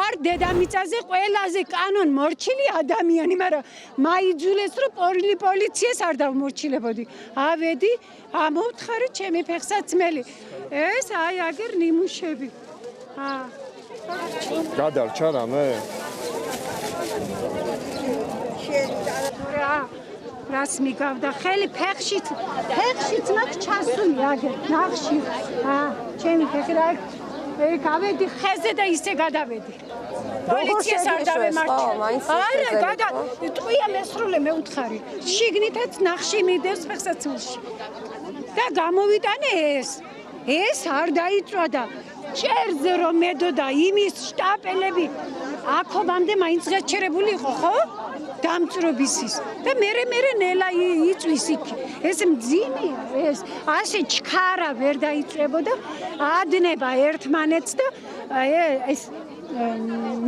ვარ დედამიწაზე ყველაზე კანონ მორჩილი ადამიანი, მაგრამ მაიძულეს რომ პოლიციას არ დავმორჩილებოდი. ავედი, ამოვთხარი ჩემი ფეხსაცმელი. ეს აი აგერ ნიმუშები. გადარჩა რამე? რას მიგავდა ხელი ფეხშიც მაგ ჩასული აგერ ნახში. ჩემი ფეხი რა გავედი ხეზე და ისე გადავედი. პოლიციას არ დავემარჩა. არა, ტყვია მესროლე მე უთხარი. შიგნითაც ნახში მიდევს ფეხსაცმელში. და გამოვიტანე ეს არ დაიწვა და ჭერზე რომ მედოდა იმის შტაპელები აქობამდე მაინც გაჩერებული იყო, ხო? დამწრობისის და მე ნელა იწვის იქ. ეს მძიმეა, ეს ასე ჩქარა ვერ დაიწვებოდა, ადნება ერთმანეთს და ეს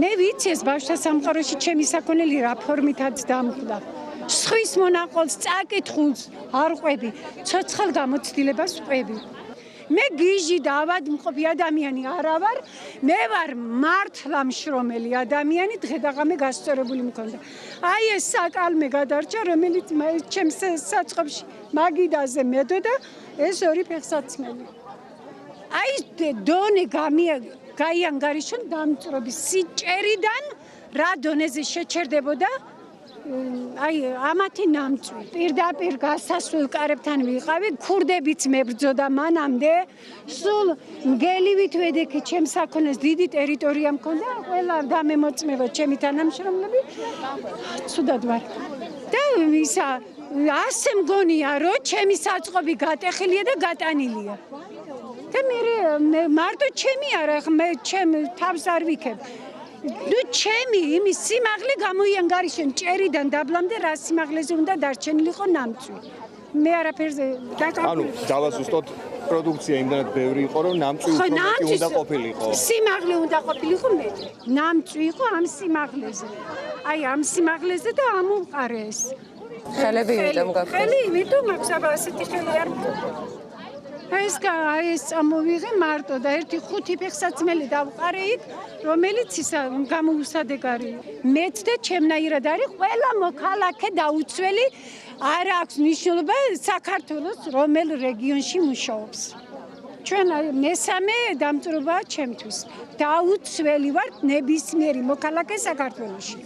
მე ვიცი ეს ბავშვთა სამყაროში ჩემი საქონელი რა ფორმითაც დამკვდა. სხვის მონაყოლს წაკითხულს არ ყვები, ცოცხალ გამოცდილებას ყვები. მე გიჟი და ავადმყოფი ადამიანი არა ვარ, მე ვარ მართლა მშრომელი ადამიანი, დღე-დაღამე გასწორებული მქონდა. აი ეს საკალმე გადარჩა, რომელიც ჩემს საწყობში მაგიდაზე მედოდა, ეს ორი ფეხსაცმელი. აი დონე გაიანგარიშონ დამწრობის სიჭერიდან რა დონეზე შეჩერდებოდა აი ამათი ნამწვი პირდაპირ გასასვლელ კარებთან ვიყავი, ქურდებიც მებრძოდა მანამდე, სულ მგელივით ვედექი ჩემს საქონელს დიდი ტერიტორია მქონდა, ყველა დამემოწმება ჩემი თანამშრომლები, ცუდად ვარ. და ისა ასე მგონია, რომ ჩემი საწყობი გატეხილია და გატანილია. და მე მარტო ჩემი არა, მე ჩემ თავს არ ვიქებ. ნუ ჩემი იმის სიმაღლე გამოიანგარიშენ ჭერიდან დაბლამდე რა სიმაღლეზე უნდა დარჩენილიყო ნამწვი. მე არაფერზე ანუ დავასუსტოთ პროდუქცია იმდანაც ბევრი იყო რომ ნამწვი უფრო მეტი უნდა ყოფილიყო. სიმაღლე უნდა ყოფილიყო მეტი. ნამწვი იყო ამ სიმაღლეზე. აი ამ სიმაღლეზე და ამოვყარე ეს. ხელები იმიტომ გაქვს. ხელი იმიტომ მაქვს, აბა ასეთი ხელი არ მქონდა. ეს წამოვიღე მარტო და ერთი 5 ფეხსაცმელი დავყარე იქ, რომელიც ისა გამოუსადეგარი. მეც და ჩემნაირად არის ყველა მოქალაქე დაუცველი, არ აქვს მნიშვნელობა საქართველოს რომელ რეგიონში მუშაობს. ჩვენ მესამე დამწრობაა ჩემთვის. დაუცველი ვარ ნებისმიერი მოქალაქე საქართველოში.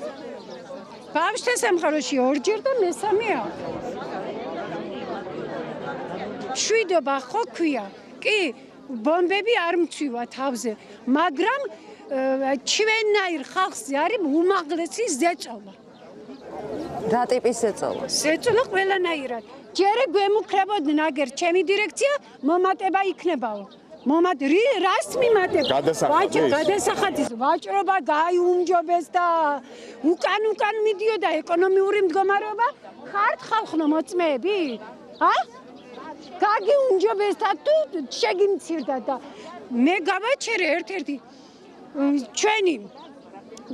ბავშვთა სამყაროში ორჯერ და მესამეა. შვიდობა ხო ქვია. კი, ბომბები არ მცვივა თავზე, მაგრამ ჩვენნაირ ხალხზე არის უმაღლესი ზეწოლა. რა ტიპის ზეწოლა? ზეწოლა ყველანაირად. ჯერ გვემუქრებოდნენ აგერ ჩემი დირექცია, მომატება იქნებაო. რას მიმატება? გადასახადის ვაჭრობა გაიუმჯობეს და უკან მიდიოდა ეკონომიური მდგომარეობა. ხართ ხალხო მოწმეები? გაგიუმჯობეს და თუ შეგიმცირდა და მე გავაჩერე ერთ-ერთი ჩვენი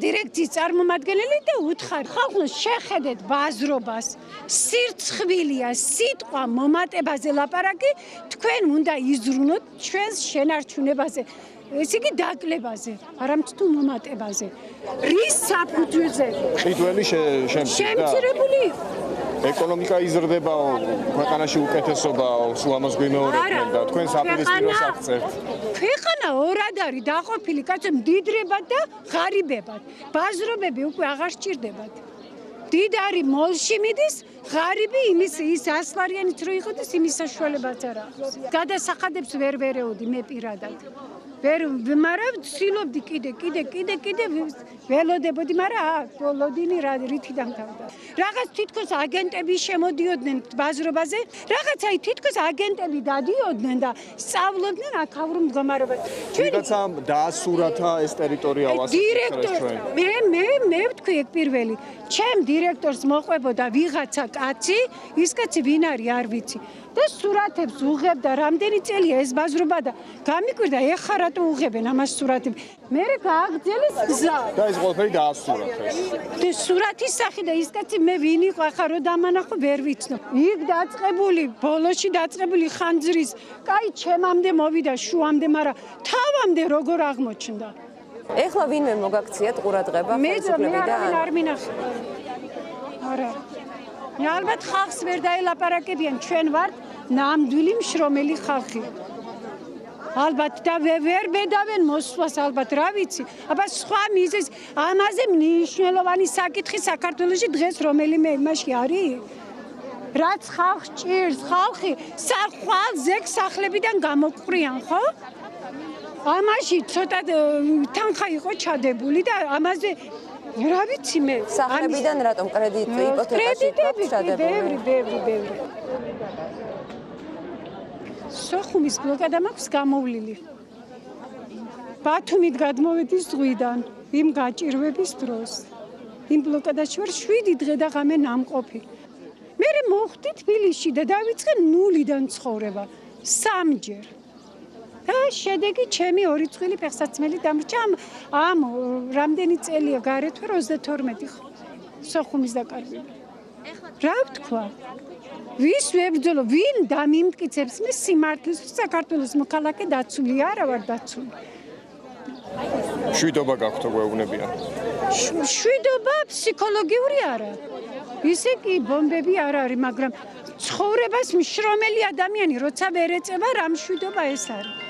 დირექციის წარმომადგენელი და უთხარ ხალხო შეხედეთ ბაზრობას, სირცხვილია სიტყვა მომატებაზე ლაპარაკი, თქვენ უნდა იზრუნოთ ჩვენს შენარჩუნებაზე. ეს იგი დაკლებაზე, არამედ თუ მომატებაზე. რის საფუძველზე? ყიდველი შემცირებული იყო. ეკონომიკა იზრდებაო, ქვეყანაში უკეთესობაო, სულ ამას გვიმეორებდნენ და თქვენ საპირისპიროს აღწევთ. ქვეყანა ორად არის დაყოფილი, კაცო, მდიდრებად და ღარიბებად. ბაზრობები უკვე აღარ სჭირდებათ. დიდარი molში მიდის, ღარიბი ის ასლარიანიც რო იყოდეს, იმის საშუალებაც არ აქვს. გადასახადებს ვერ ვერეოდი მე პირადად. მაგრამ ვცდილობდი კიდე ველოდებოდი, მაგრამ ბოლოდინი რითიდან გავდა. რაღაც თითქოს აგენტები შემოდიოდნენ ბაზრობაზე, რაღაც აი თითქოს აგენტები დადიოდნენ და სწავლობდნენ აქაურ მდგომარეობას. ვიღაცამ დაასურათა ეს ტერიტორია დირექტორ მე ვთქვი ეგ პირველი. ჩემ დირექტორს მოყვებოდა ვიღაცა კაცი, ის კაცი ვინ არის არ ვიცი. და სურათებს უღებდა რამდენი წელია ეს ბაზრობა და გამიკვირდა ეხლა რატო უღებენ ამას სურათებს. მე გააგრძელეს გზა. და ეს ყველაფერი დაასურათეს. და სურათის სახე და ის კაცი მე ვინ იყო ახლა რო დამანახო ვერ ვიცნობ. იქ დაწყებული, ბოლოში დაწყებული ხანძრის, კაი ჩემამდე მოვიდა შუამდე, მაგრამ თავამდე როგორ აღმოჩნდა. ეხლა ვინმე მოგაქციათ ყურადღება ხელისუფლებიდან? არ მინახე. არა. ალბათ ხალხს ვერ დაელაპარაკებიან, ჩვენ ვართ ნამდვილი მშრომელი ხალხი. ალბათ და ვერ ბედავენ მოსვლას ალბათ რა ვიცი. აბა სხვა მიზეზ ამაზე მნიშვნელოვანი საკითხი საქართველოში დღეს რომელიმე იმაში არის? რაც ხალხს ჭირს, ხალხი ხვალ ზეგ სახლებიდან გამოყვრიან, ხო? ამაში ცოტა თანხა იყო ჩადებული და ამაზე რა ვიცი მე. სახლებიდან რატომ კრედიტი იპოთეკაში ჩადებული? ბევრი. სოხუმის ბლოკადა მაქვს გამოვლილი. ბათუმით გადმოვედი ზღვიდან, იმ გაჭირვების დროს. იმ ბლოკადაში ვარ 7 დღე და ღამე ნამყოფი. მე მოვხდი თბილისში და დავიწყე ნულიდან ცხოვრება. 3ჯერ. და შედეგი ჩემი 2 წვილი ფეხსაცმელი დამრჩა ამ რამდენი წელია გარეთვე 32 ხო. სოხუმის დაკარგვება. რა ვთქვა? ვის ვებრძოლო, ვინ დამიმტკიცებს მე სიმართლის საქართველოს მოქალაქე დაცული არა ვარ დაცული. შვიდობა გაქვთ გვეუბნებიან. შვიდობა ფსიქოლოგიური არა. ისე კი ბომბები არ არის, მაგრამ ცხოვრებას მშრომელი ადამიანი როცა ვერ ეწევა, რამ შვიდობა ეს არის.